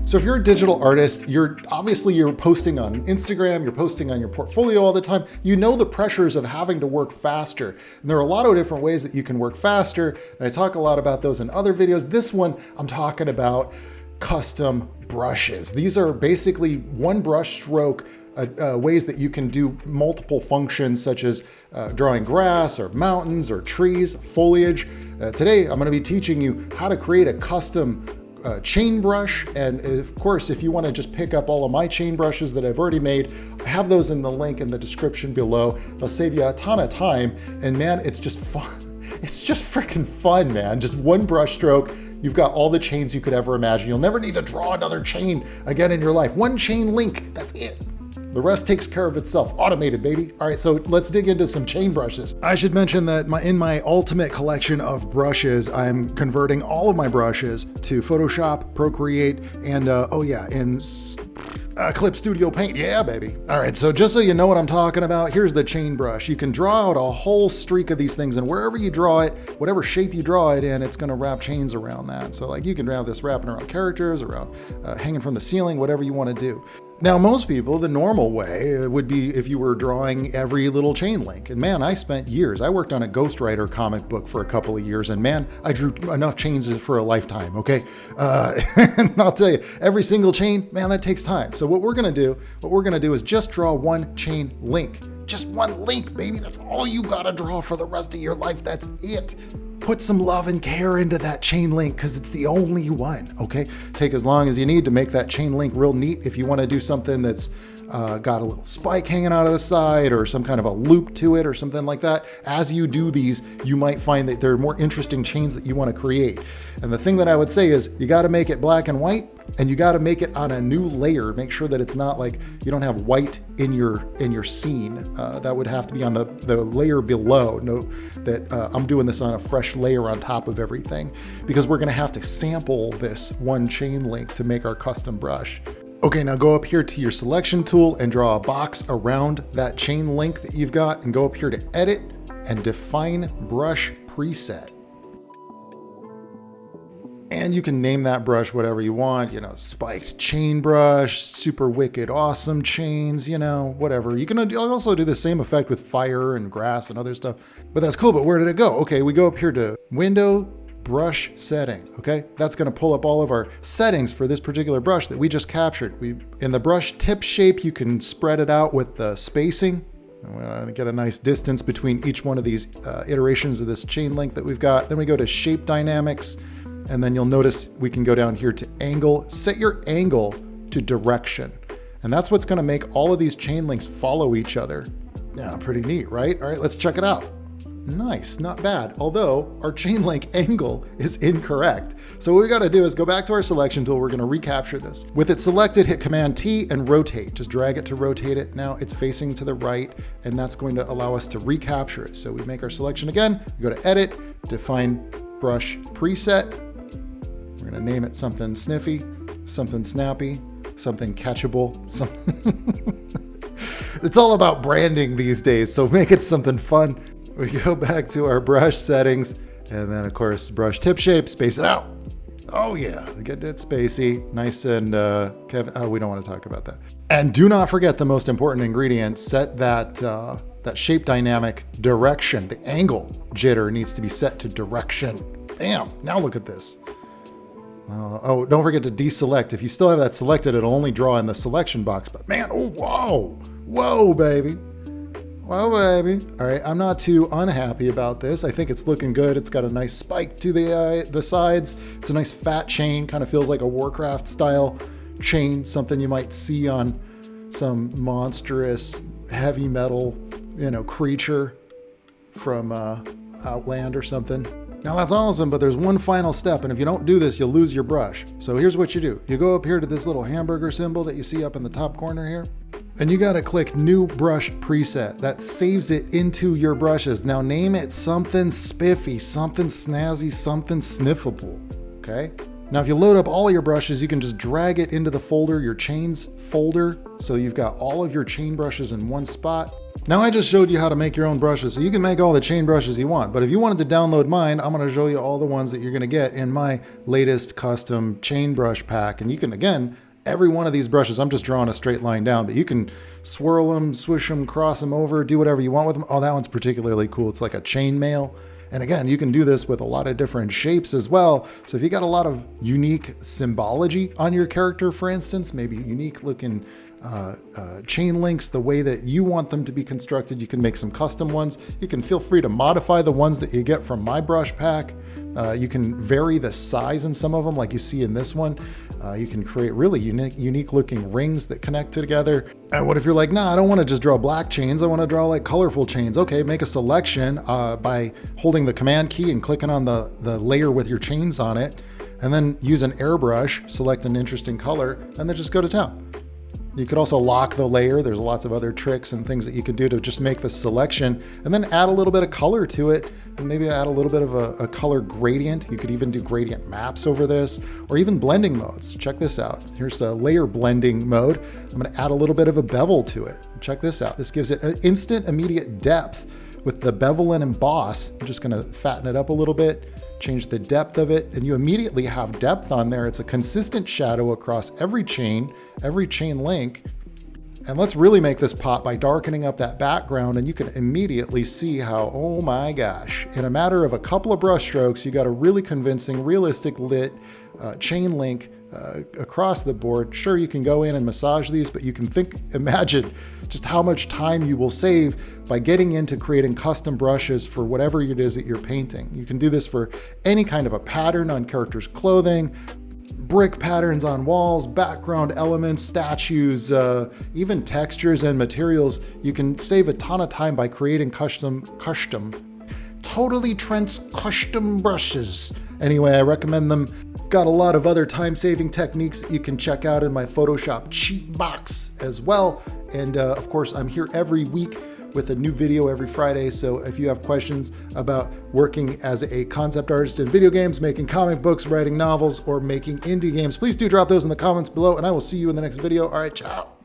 So if you're a digital artist, you're posting on Instagram, you're posting on your portfolio all the time. You know the pressures of having to work faster. And there are a lot of different ways that you can work faster. And I talk a lot about those in other videos. This one, I'm talking about custom brushes. These are basically one brush stroke ways that you can do multiple functions, such as drawing grass or mountains or trees, foliage. Today, I'm going to be teaching you how to create a custom chain brush. And of course, if you want to just pick up all of my chain brushes that I've already made, I have those in the link in the description below. It'll save you a ton of time. And man, it's just fun. It's just freaking fun, man. Just one brush stroke. You've got all the chains you could ever imagine. You'll never need to draw another chain again in your life. One chain link, that's it. The rest takes care of itself. Automated, baby. All right, so let's dig into some chain brushes. I should mention that in my ultimate collection of brushes, I'm converting all of my brushes to Photoshop, Procreate, and in Clip Studio Paint. Yeah, baby. All right, so just so you know what I'm talking about, here's the chain brush. You can draw out a whole streak of these things, and wherever you draw it, whatever shape you draw it in, it's gonna wrap chains around that. So like you can have this wrapping around characters, around hanging from the ceiling, whatever you wanna do. Now, most people, the normal way would be if you were drawing every little chain link. And man, I spent years. I worked on a Ghost Rider comic book for a couple of years, and man, I drew enough chains for a lifetime, okay? And I'll tell you, every single chain, man, that takes time. So what we're gonna do is just draw one chain link. Just one link, baby. That's all you gotta draw for the rest of your life. That's it. Put some love and care into that chain link because it's the only one, okay? Take as long as you need to make that chain link real neat. If you want to do something that's got a little spike hanging out of the side or some kind of a loop to it or something like that, as you do these, you might find that there are more interesting chains that you want to create. And the thing that I would say is you got to make it black and white, and you got to make it on a new layer. Make sure that it's not like you don't have white in your scene. That would have to be on the layer below. Note that I'm doing this on a fresh layer on top of everything because we're going to have to sample this one chain link to make our custom brush. Okay, now go up here to your selection tool and draw a box around that chain link that you've got, and go up here to edit and define brush preset. And you can name that brush whatever you want, spiked chain brush, super wicked awesome chains, whatever. You can also do the same effect with fire and grass and other stuff, but that's cool. But where did it go? Okay, we go up here to window, brush setting, okay? That's gonna pull up all of our settings for this particular brush that we just captured. In the brush tip shape, you can spread it out with the spacing. We want to get a nice distance between each one of these iterations of this chain link that we've got. Then we go to shape dynamics, and then you'll notice we can go down here to angle, set your angle to direction. And that's what's gonna make all of these chain links follow each other. Yeah, pretty neat, right? All right, let's check it out. Nice, not bad. Although our chain link angle is incorrect. So what we gotta do is go back to our selection tool. We're gonna recapture this. With it selected, hit Command T and rotate. Just drag it to rotate it. Now it's facing to the right, and that's going to allow us to recapture it. So we make our selection again, we go to edit, define brush preset. We're gonna name it something sniffy, something snappy, something catchable, something. It's all about branding these days, so make it something fun. We go back to our brush settings, and then of course, brush tip shape, space it out. Oh yeah, get it spacey, nice and we don't want to talk about that. And do not forget the most important ingredient, set that shape dynamic direction. The angle jitter needs to be set to direction. Bam, now look at this. Oh, don't forget to deselect. If you still have that selected, it'll only draw in the selection box, but man, oh, whoa, baby. Well, baby. All right, I'm not too unhappy about this. I think it's looking good. It's got a nice spike to the sides. It's a nice fat chain, kind of feels like a Warcraft style chain, something you might see on some monstrous heavy metal, creature from Outland or something. Now that's awesome, but there's one final step, and if you don't do this, you'll lose your brush. So here's what you do. You go up here to this little hamburger symbol that you see up in the top corner here, and you gotta click New Brush Preset. That saves it into your brushes. Now name it something spiffy, something snazzy, something sniffable, okay? Now if you load up all of your brushes, you can just drag it into the folder, your chains folder, so you've got all of your chain brushes in one spot. Now I just showed you how to make your own brushes, so you can make all the chain brushes you want, but if you wanted to download mine, I'm gonna show you all the ones that you're gonna get in my latest custom chain brush pack. And you can, again, every one of these brushes, I'm just drawing a straight line down, but you can swirl them, swish them, cross them over, do whatever you want with them. Oh, that one's particularly cool. It's like a chain mail. And again, you can do this with a lot of different shapes as well. So if you got a lot of unique symbology on your character, for instance, maybe unique looking chain links, the way that you want them to be constructed, you can make some custom ones. You can feel free to modify the ones that you get from my brush pack. You can vary the size in some of them, like you see in this one. You can create really unique looking rings that connect together. And what if you're like, nah, I don't want to just draw black chains. I want to draw like colorful chains. Okay, make a selection by holding the command key and clicking on the layer with your chains on it, and then use an airbrush, select an interesting color, and then just go to town. You could also lock the layer. There's lots of other tricks and things that you can do to just make the selection, and then add a little bit of color to it, and maybe add a little bit of a color gradient. You could even do gradient maps over this, or even blending modes. Check this out. Here's a layer blending mode. I'm gonna add a little bit of a bevel to it. Check this out. This gives it an instant, immediate depth with the bevel and emboss. I'm just gonna fatten it up a little bit, change the depth of it, and you immediately have depth on there. It's a consistent shadow across every chain link. And let's really make this pop by darkening up that background, and you can immediately see how, oh my gosh, in a matter of a couple of brush strokes, you got a really convincing, realistic lit chain link across the board. Sure, you can go in and massage these, but you can imagine just how much time you will save by getting into creating custom brushes for whatever it is that you're painting. You can do this for any kind of a pattern on characters' clothing, brick patterns on walls, background elements, statues, even textures and materials. You can save a ton of time by creating totally Trent's custom brushes. Anyway, I recommend them. Got a lot of other time-saving techniques that you can check out in my Photoshop cheat box as well. And of course, I'm here every week with a new video every Friday. So if you have questions about working as a concept artist in video games, making comic books, writing novels, or making indie games, please do drop those in the comments below, and I will see you in the next video. All right, ciao.